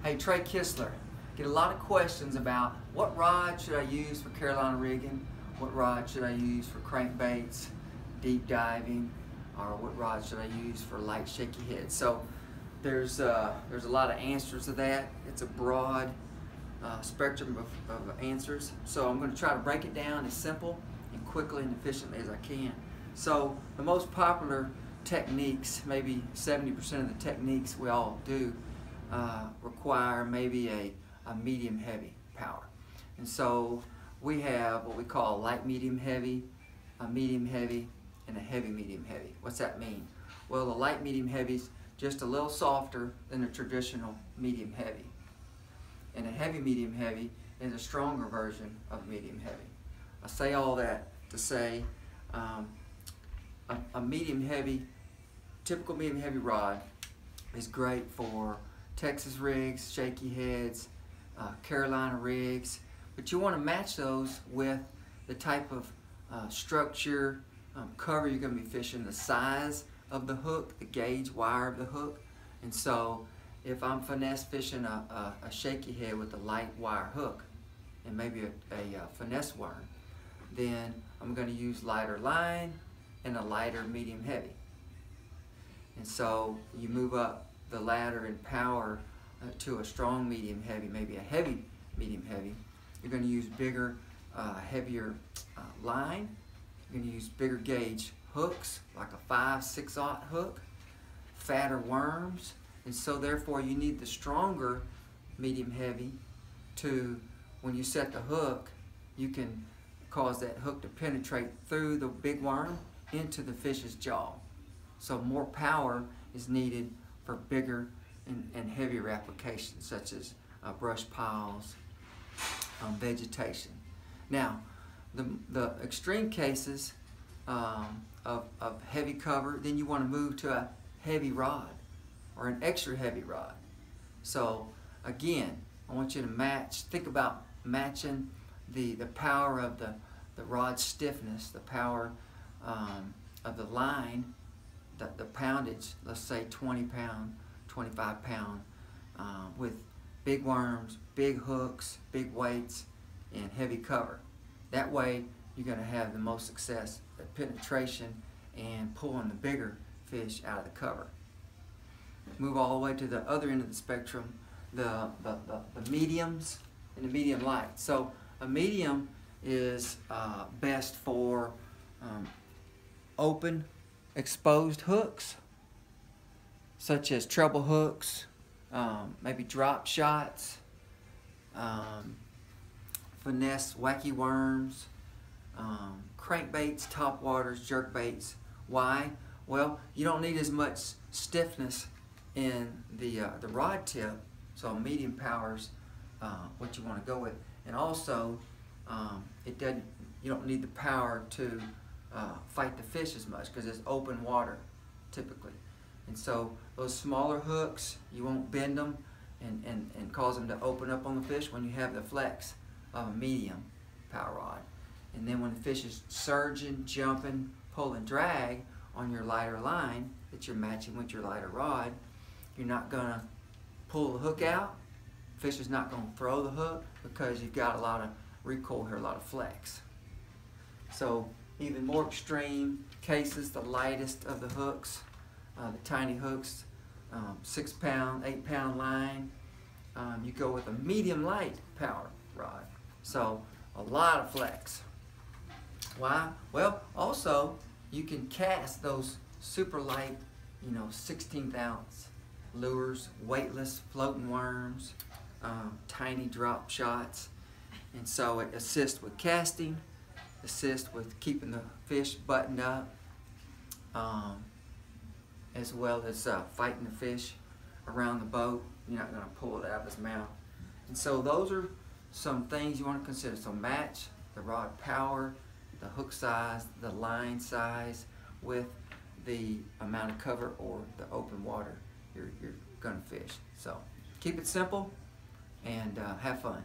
Hey, Trey Kistler. Get a lot of questions about what rod should I use for Carolina rigging, what rod should I use for crankbaits, deep diving, or what rod should I use for light shaky heads. So there's a lot of answers to that. It's a broad spectrum of answers. So I'm going to try to break it down as simple and quickly and efficiently as I can. So the most popular techniques, maybe 70% of the techniques we all do, require maybe a medium heavy power. And so we have what we call light medium heavy, a medium heavy, and a heavy medium heavy. What's that mean? Well, the light medium heavy is just a little softer than a traditional medium heavy. And a heavy medium heavy is a stronger version of medium heavy. I say all that to say a medium heavy, typical medium heavy rod is great for Texas rigs, shaky heads, Carolina rigs, but you want to match those with the type of structure, cover you're going to be fishing, the size of the hook, the gauge wire of the hook. And so if I'm finesse fishing a shaky head with a light wire hook and maybe a finesse worm, then I'm going to use lighter line and a lighter medium heavy. And so you move up the ladder in power to a strong medium heavy, maybe a heavy medium heavy. You're going to use bigger, heavier line. You're going to use bigger gauge hooks, like a 5-6/0 hook, fatter worms, and so therefore you need the stronger medium heavy to, when you set the hook, you can cause that hook to penetrate through the big worm into the fish's jaw. So more power is needed for bigger and heavier applications, such as brush piles, vegetation. Now, the extreme cases of heavy cover, then you want to move to a heavy rod or an extra heavy rod. So again, I want you to think about matching the power of the rod stiffness, the power of the line, the poundage, let's say 20 pound, 25 pound, with big worms, big hooks, big weights, and heavy cover. That way you're going to have the most success at penetration and pulling the bigger fish out of the cover. Move all the way to the other end of the spectrum, the mediums and the medium light. So a medium is best for open, exposed hooks, such as treble hooks, maybe drop shots, finesse wacky worms, crankbaits, top waters, jerk baits. Why? Well, you don't need as much stiffness in the rod tip, so medium power's what you want to go with. And also, you don't need the power to fight the fish as much because it's open water typically. And so those smaller hooks, you won't bend them and cause them to open up on the fish when you have the flex of a medium power rod. And then when the fish is surging, jumping, pulling drag on your lighter line that you're matching with your lighter rod, you're not going to pull the hook out. Fish is not going to throw the hook because you've got a lot of recoil here, a lot of flex. So even more extreme cases, the lightest of the hooks, the tiny hooks, 6 pound, 8 pound line, you go with a medium light power rod. So a lot of flex. Why? Well, also you can cast those super light, 16th ounce lures, weightless floating worms, tiny drop shots, and so it assists with casting, assists with keeping the fish buttoned up, as well as fighting the fish around the boat. You're not going to pull it out of his mouth. And so those are some things you want to consider. So match the rod power, the hook size, the line size with the amount of cover or the open water you're going to fish. So keep it simple and have fun.